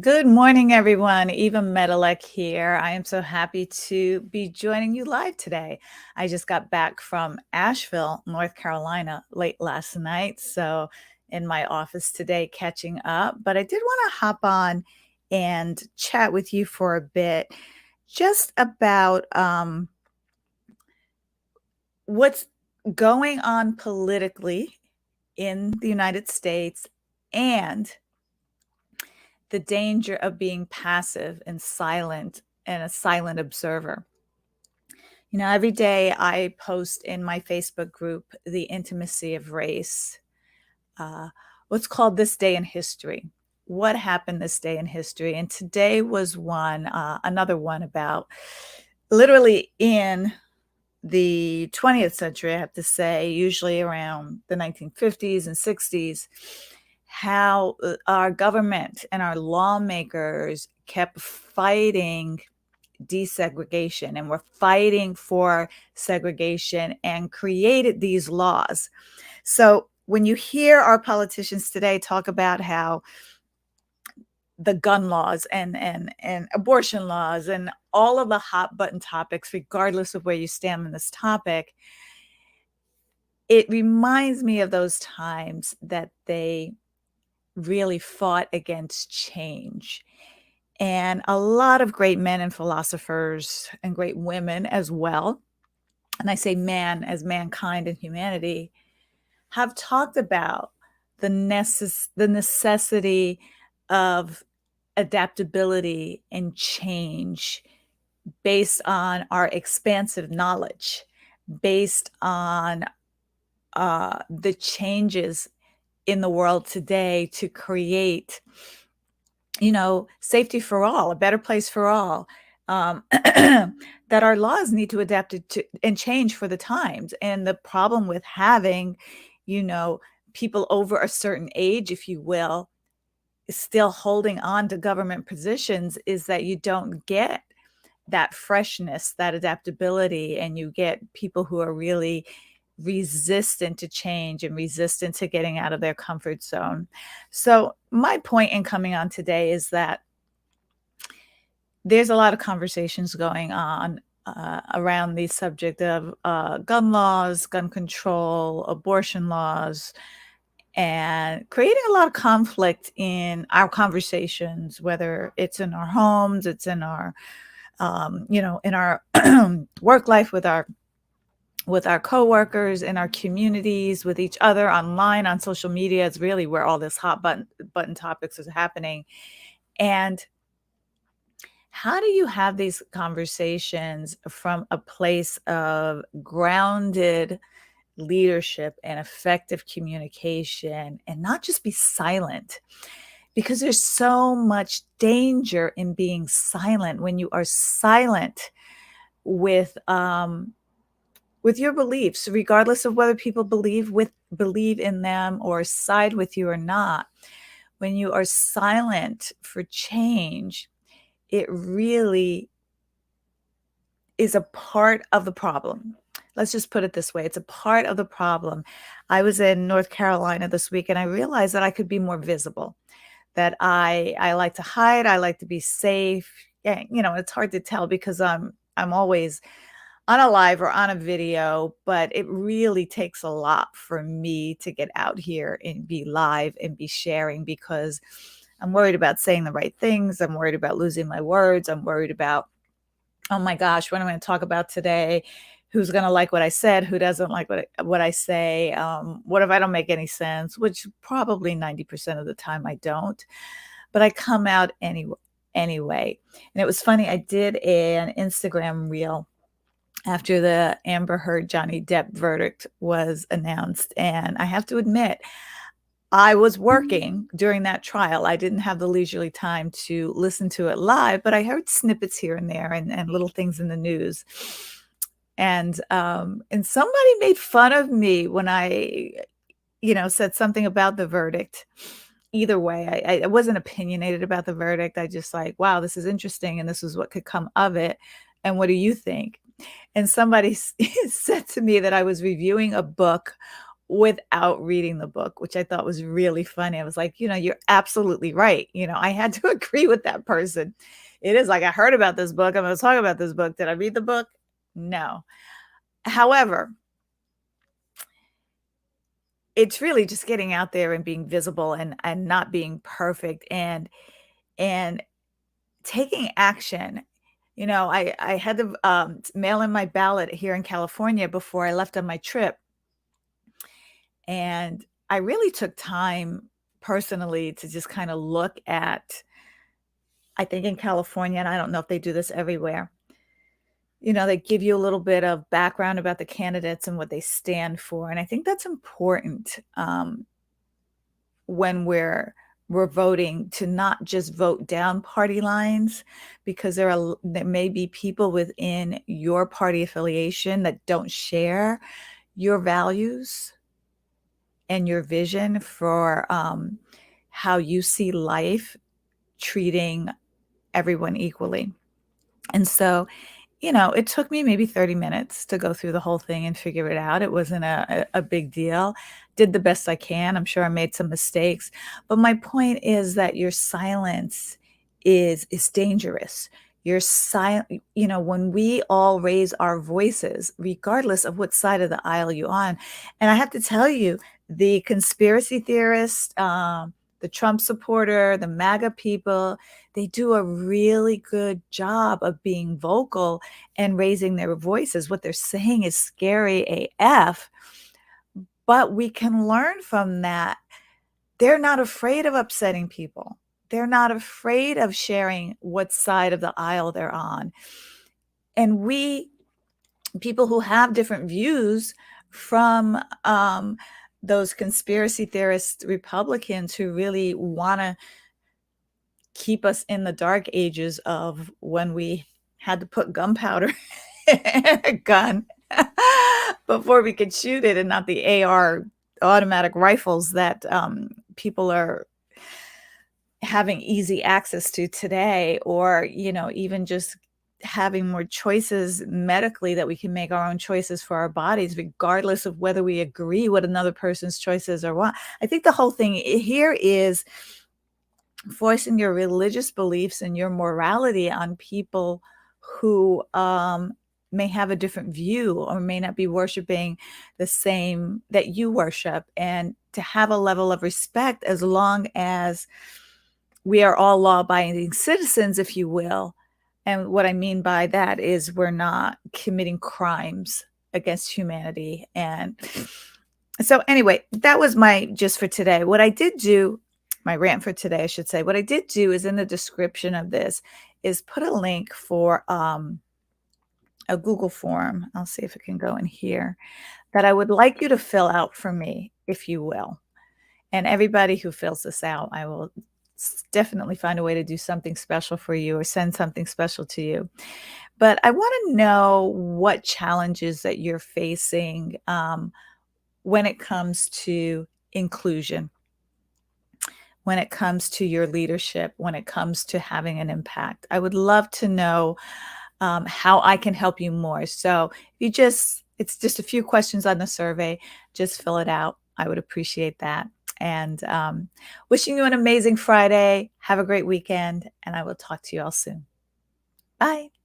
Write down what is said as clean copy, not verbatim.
Good morning, everyone. Eva Medilek here. I am so happy to be joining you live today. I just got back from Asheville, North Carolina, late last night. So, in my office today, catching up. But I did want to hop on and chat with you for a bit just about what's going on politically in the United States and the danger of being passive and silent and a silent observer. Every day I post in my Facebook group, The Intimacy of Race, uh, what's called This Day in History. What happened this day in history? And today was another one about literally in the 20th century, I have to say, usually around the 1950s and 60s, how our government and our lawmakers kept fighting desegregation and were fighting for segregation and created these laws. So when you hear our politicians today talk about how the gun laws and abortion laws and all of the hot button topics, regardless of where you stand on this topic, it reminds me of those times that they really fought against change. And a lot of great men and philosophers and great women as well, and I say man as mankind and humanity, have talked about the necessity of adaptability and change based on our expansive knowledge, based on the changes in the world today to create, safety for all, a better place for all. That our laws need to adapt to and change for the times. And the problem with having, you know, people over a certain age, if you will, still holding on to government positions is that you don't get that freshness, that adaptability, and you get people who are really resistant to change and resistant to getting out of their comfort zone. So, my point in coming on today is that there's a lot of conversations going on around the subject of gun laws, gun control, abortion laws, and creating a lot of conflict in our conversations, whether it's in our homes, it's in our, in our work life with our coworkers, in our communities, with each other, online, on social media. Is really where all this hot button topics is happening. And how do you have these conversations from a place of grounded leadership and effective communication and not just be silent? Because there's so much danger in being silent. When you are silent with your beliefs, regardless of whether people believe in them or side with you or not, when you are silent for change, it really is a part of the problem. Let's just put it this way. It's a part of the problem. I was in North Carolina this week and I realized that I could be more visible, that I like to hide, I like to be safe. Yeah, it's hard to tell because I'm always on a live or on a video, but it really takes a lot for me to get out here and be live and be sharing because I'm worried about saying the right things. I'm worried about losing my words. I'm worried about, oh my gosh, what am I going to talk about today? Who's going to like what I said? Who doesn't like what I say? What if I don't make any sense? Which probably 90% of the time I don't, but I come out anyway. And it was funny. I did an Instagram reel after the Amber Heard Johnny Depp verdict was announced. And I have to admit, I was working during that trial. I didn't have the leisurely time to listen to it live, but I heard snippets here and there and little things in the news. And somebody made fun of me when I, said something about the verdict. Either way, I wasn't opinionated about the verdict. I just like, wow, this is interesting, and this is what could come of it. And what do you think? And somebody said to me that I was reviewing a book without reading the book, which I thought was really funny. I was like, "You're absolutely right." I had to agree with that person. It is like, I heard about this book, I'm gonna talk about this book. Did I read the book? No. However, it's really just getting out there and being visible and not being perfect and taking action. I had to, mail in my ballot here in California before I left on my trip, and I really took time personally to just kinda look at, I think in California, and I don't know if they do this everywhere, they give you a little bit of background about the candidates and what they stand for, and I think that's important, when we're voting, to not just vote down party lines, because there may be people within your party affiliation that don't share your values and your vision for, how you see life, treating everyone equally. And so, it took me maybe 30 minutes to go through the whole thing and figure it out. It wasn't a big deal. Did the best I can. I'm sure I made some mistakes. But my point is that your silence is dangerous. Your silent, when we all raise our voices, regardless of what side of the aisle you're on. And I have to tell you, the conspiracy theorist, the Trump supporter, the MAGA people, they do a really good job of being vocal and raising their voices. What they're saying is scary AF, but we can learn from that. They're not afraid of upsetting people. They're not afraid of sharing what side of the aisle they're on. And we, people who have different views from, those conspiracy theorist Republicans who really want to keep us in the dark ages of when we had to put gunpowder in a gun before we could shoot it, and not the AR automatic rifles that, people are having easy access to today, or, even just having more choices medically, that we can make our own choices for our bodies, regardless of whether we agree what another person's choices or what. I think the whole thing here is forcing your religious beliefs and your morality on people who, may have a different view or may not be worshiping the same that you worship, and to have a level of respect, as long as we are all law-abiding citizens, if you will. And what I mean by that is we're not committing crimes against humanity. And so anyway, that was my gist for today. What I did do, my rant for today, I should say, what I did do is, in the description of this, is put a link for, a Google form. I'll see if it can go in here, that I would like you to fill out for me, if you will. And everybody who fills this out, I will definitely find a way to do something special for you or send something special to you. But I want to know what challenges that you're facing, when it comes to inclusion, when it comes to your leadership, when it comes to having an impact. I would love to know, how I can help you more. So it's just a few questions on the survey. Just fill it out. I would appreciate that. And, wishing you an amazing Friday. Have a great weekend, and I will talk to you all soon. Bye.